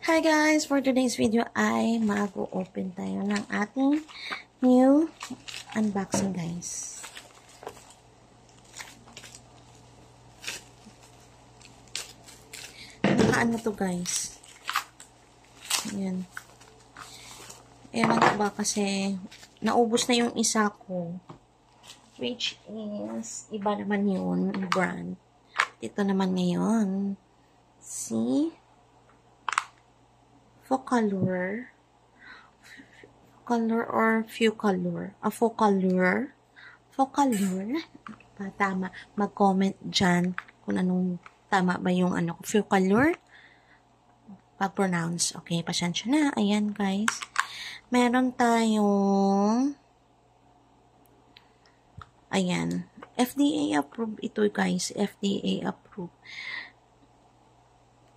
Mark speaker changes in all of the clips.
Speaker 1: Hi guys! For today's video ay mag-open tayo ng ating new unboxing guys. Ano to guys? Ayan. Ewan ko ba kasi naubos na yung isa ko. Which is, iba naman yun, brand. Ito naman ngayon. See? Focallure or Focallure? Focallure? Tama. Mag-comment dyan kung anong tama ba yung ano ko. Focallure? Pag-pronounce. Okay, pasensya na. Ayan, guys. Meron tayong ayan. FDA approved ito, guys. FDA approved.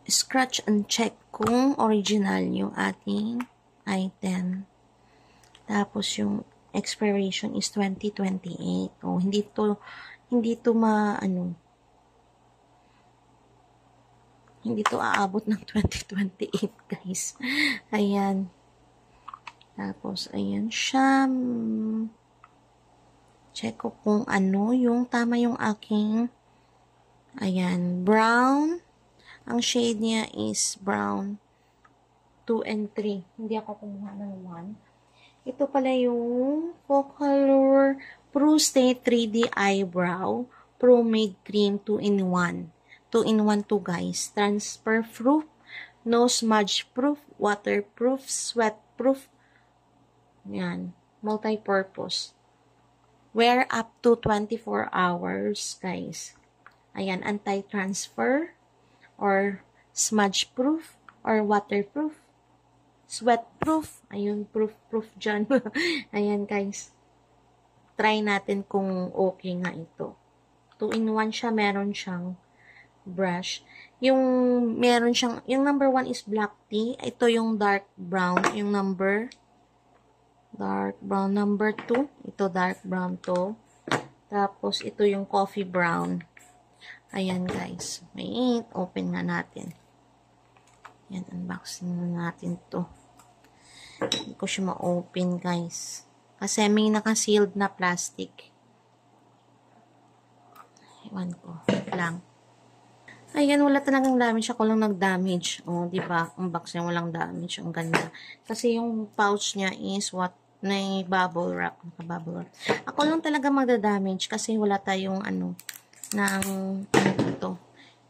Speaker 1: Scratch and check kung original yung ating item. Tapos yung expiration is 2028. Oh, hindi to hindi to aabot ng 2028, guys. Ayan. Tapos ayan siya. Check ko kung ano yung tama yung aking ayan, brown. Ang shade niya is brown 2 and 3. Hindi ako kumuha ng 1. Ito pala yung Focallure Pro Stay 3D Eyebrow Pro Made Cream 2-in-1. 2-in-1 to guys. Transfer proof, no smudge proof, waterproof, sweat proof. Yan. Multi-purpose. Wear up to 24 hours guys. Ayan. Anti-transfer or smudge proof or waterproof, sweat proof. Ayun, proof dyan. Ayan guys, try natin kung okay nga ito. 2-in-1 siya. Meron siyang brush, yung meron siyang, yung number 1 is black tea, ito yung dark brown, yung dark brown number 2, ito dark brown to, tapos ito yung coffee brown. Ayan guys. Wait, open nga natin. Yan, unboxing na natin to. Hindi ko siya ma-open guys. Kasi may naka-sealed na plastic. Ewan ko. Lang. Ayan, wala talagang damage. Ako lang nag-damage. O, diba? Ang box niya walang damage. Ang ganda. Kasi yung pouch niya is what? Na bubble wrap. Naka-bubble wrap. Ako lang talaga magda-damage kasi wala tayong ano ito,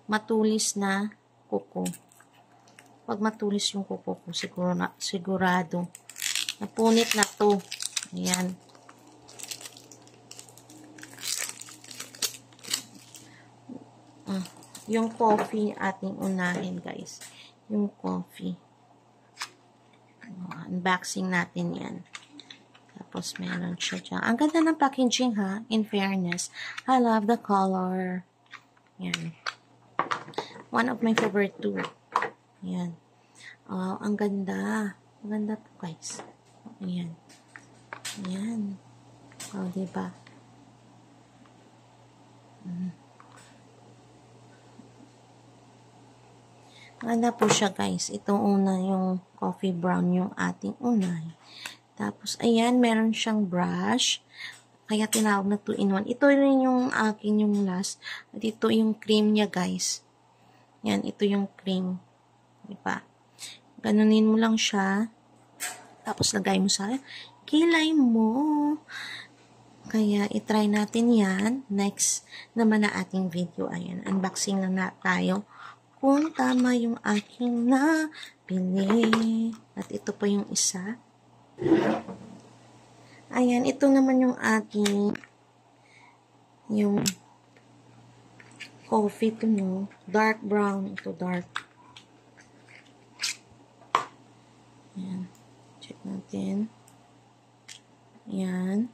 Speaker 1: matulis na kuko. Pag matulis yung kuko ko, sigurado napunit na to. Ayan. Yung coffee ating unahin guys. Yung coffee. Unboxing natin yan. Tapos, meron siya dyan. Ang ganda ng packaging, ha? In fairness. I love the color. Yan. One of my favorite too. Yan. Oh, ang ganda. Ang ganda to, guys. Ayan. Ayan. Oh, diba? Ganda po siya, guys. Itong una, yung coffee brown, yung ating unay. Tapos, ayan, meron siyang brush. Kaya tinawag na 2-in-1. Ito rin yung akin, yung last. At ito yung cream niya, guys. Yan, ito yung cream. Diba? Ganunin mo lang siya. Tapos, lagay mo sa kilay mo. Kaya, itry natin yan. Next naman na ating video. Ayan, unboxing na tayo. Kung tama yung aking nabili. At ito pa yung isa. Ayan, ito naman yung aking yung coffee to no. Dark brown. Ito dark. Ayan. Check natin. Ayan.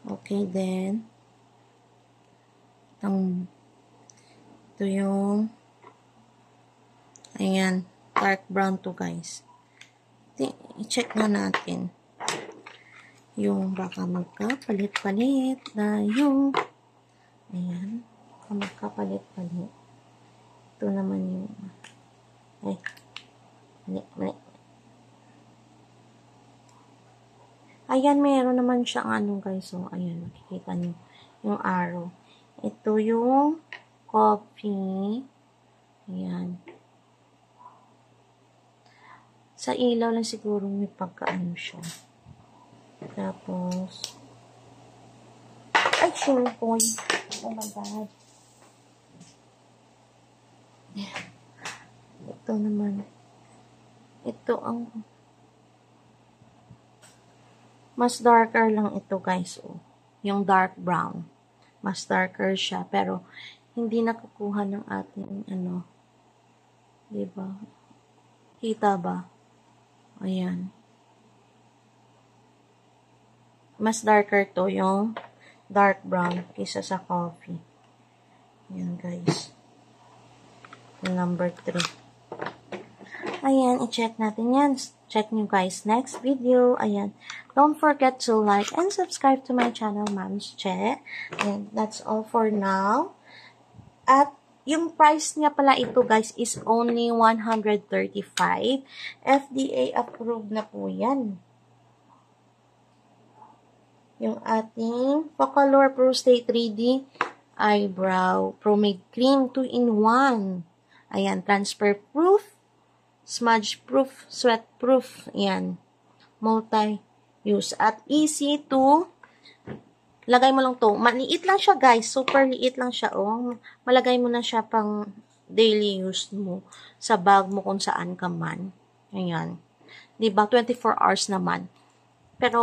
Speaker 1: Okay, then. Ito yung ayan. Dark brown to guys. I-check na natin. Yung baka magkapalit-palit na yung ayan. Baka magkapalit-palit. Ito naman yung ay Mali. Ayan, meron naman siyang ano guys. So, ayan, makikita nyo yung arrow. Ito yung coffee. Ayan. Sa ilaw lang siguro may pagkaano siya. Tapos, ay, shampoy. Oh my God. Ito naman. Ito ang mas darker lang ito guys. Oh. Yung dark brown. Mas darker siya. Pero, hindi nakukuha ng ating ano. Diba? Kita ba? Ayan. Mas darker to yung dark brown kaysa sa coffee. Ayan guys. Yung number 3. Ayan, i-check natin yan. Check nyo guys next video. Ayan. Don't forget to like and subscribe to my channel, Mom's Che. And that's all for now. At yung price niya pala ito guys is only 135. FDA approved na po yan. Yung ating Focalure Pro Stay 3D Eyebrow Pomade Cream 2-in-1. Ayan, transfer proof, smudge proof, sweat proof. Ayan, multi-use. At easy to, lagay mo lang to. Maliit lang siya guys, super liit lang siya. Oh. Malagay mo na siya pang daily use mo sa bag mo kung saan ka man. Ayan. Diba? 24 hours naman. Pero,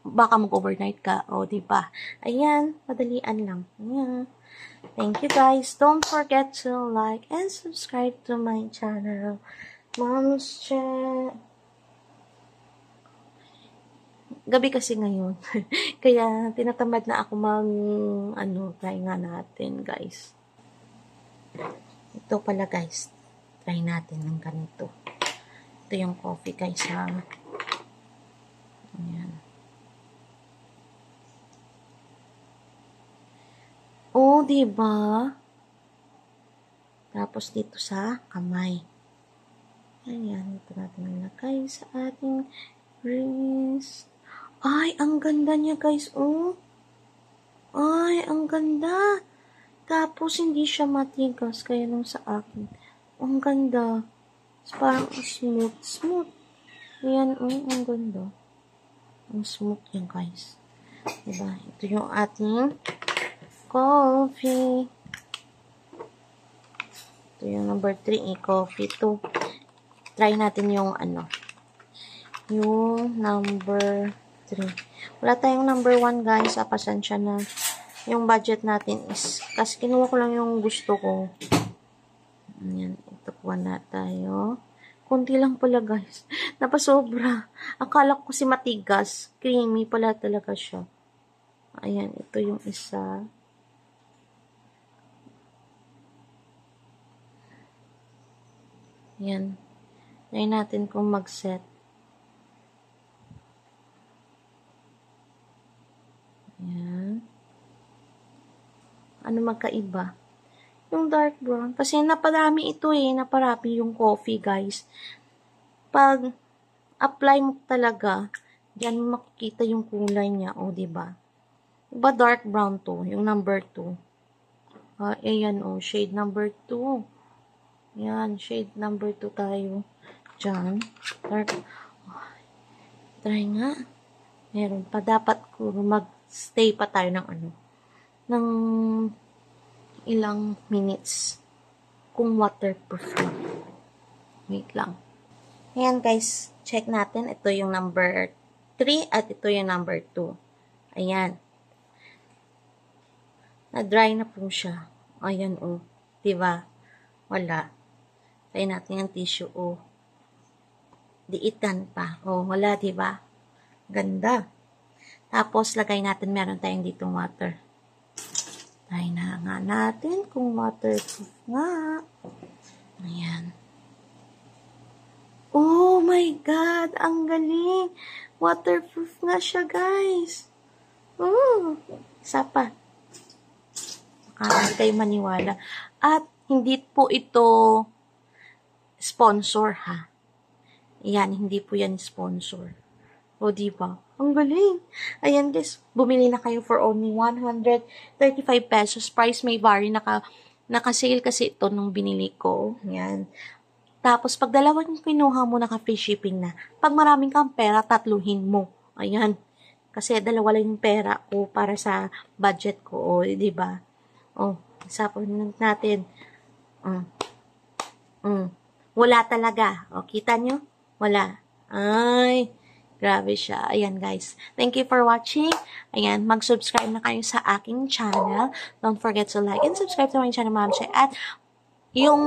Speaker 1: baka mag-overnight ka. O, diba? Ayan. Madalian lang. Ayan. Thank you guys. Don't forget to like and subscribe to my channel. Mom's Chat. Gabi kasi ngayon. Kaya tinatamad na ako try nga natin guys. Ito pala guys. Try natin ng ganito. Ito yung coffee guys ha. Ayan. Oh, diba? Tapos dito sa kamay. Ayan, ito natin nilagay sa ating wrist. Ay, ang ganda niya guys, oh. Ay, ang ganda. Tapos hindi siya matigas, kaya nung sa akin. Ang ganda. Parang smooth. Ayan, oh, ang ganda. Ang smooth yan guys. Diba? Ito yung ating coffee. Ito yung number 3, coffee 2. Try natin yung yung number 3. Wala tayong number 1 guys. Pasensya na. Yung budget natin is, kasi kinuha ko lang yung gusto ko. Ayan, ito po na tayo. Kunti lang pala guys. Napasobra. Akala ko kasi matigas. Creamy pala talaga siya. Ayan, ito yung isa. Ayan. Try natin kung mag-set. Ayan. Ano magkaiba? Yung dark brown. Kasi naparami ito naparami yung coffee guys. Pag apply mo talaga, diyan makikita yung kulay niya. O, diba? Diba dark brown to? Yung number 2. Ayan shade number 2. Yan, shade number 2 tayo. Diyan. Dark. Try nga. Meron pa. Dapat mag-stay pa tayo ng ng ilang minutes. Kung waterproof lang. Wait lang. Ayan guys. Check natin. Ito yung number 3 at ito yung number 2. Ayan. Na-dry na po siya. Ayan Diba? Wala. Try natin yung tissue diitan pa. Wala, diba? Ganda. Tapos, lagay natin, meron tayong ditong water. Try na nga natin kung waterproof nga. Ayan. Oh my God! Ang galing! Waterproof nga siya, guys. Isa pa. Hindi kayo maniwala. At, hindi po ito sponsor, ha. Yan, hindi po yan sponsor. O, diba? Ang galing. Ayan, guys. Bumili na kayo for only 135 pesos. Price may vary. Naka-sale kasi ito nung binili ko. Yan. Tapos, pag dalawang kinuha mo, naka-free shipping na. Pag maraming kang pera, tatluhin mo. Ayan. Kasi dalawa lang yung pera ko para sa budget ko. O, diba? O, isapan natin. Wala talaga. O, kita nyo? Wala. Ay, grabe siya. Ayan, guys. Thank you for watching. Ayan, mag-subscribe na kayo sa aking channel. Don't forget to like and subscribe to my channel, Ma'am Che. At yung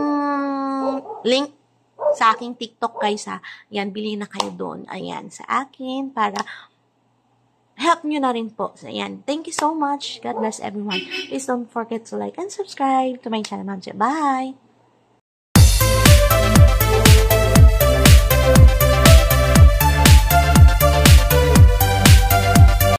Speaker 1: link sa aking TikTok, guys, ha. Ayan, bili na kayo doon. Ayan, sa akin para help nyo na rin po. So, ayan. Thank you so much. God bless everyone. Please don't forget to like and subscribe to my channel, Ma'am Che. Bye!